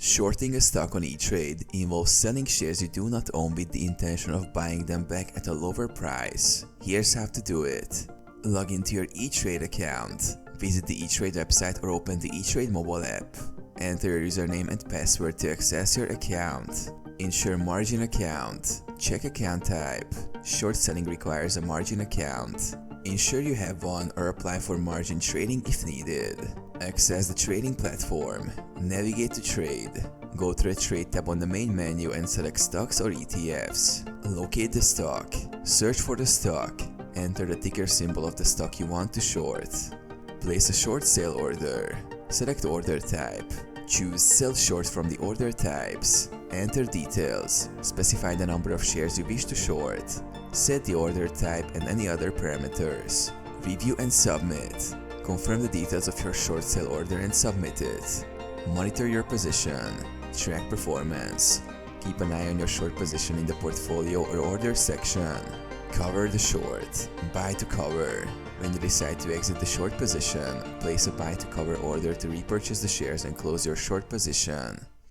Shorting a stock on Etrade involves selling shares you do not own with the intention of buying them back at a lower price. Here's how to do it. Log into your Etrade account. Visit the Etrade website or open the Etrade mobile app. Enter your username and password to access your account. Ensure margin account. Check account type. Short selling requires a margin account. Ensure you have one or apply for margin trading if needed. Access the trading platform. Navigate to trade. Go to the Trade tab on the main menu and select stocks or ETFs. Locate the stock. Search for the stock. Enter the ticker symbol of the stock you want to short. Place a short sale order. Select order type. Choose sell short from the order types. Enter details. Specify the number of shares you wish to short. Set the order type and any other parameters. Review and submit. Confirm the details of your short sale order and submit it. Monitor your position. Track performance. Keep an eye on your short position in the portfolio or order section. Cover the short. Buy to cover. When you decide to exit the short position, place a buy to cover order to repurchase the shares and close your short position.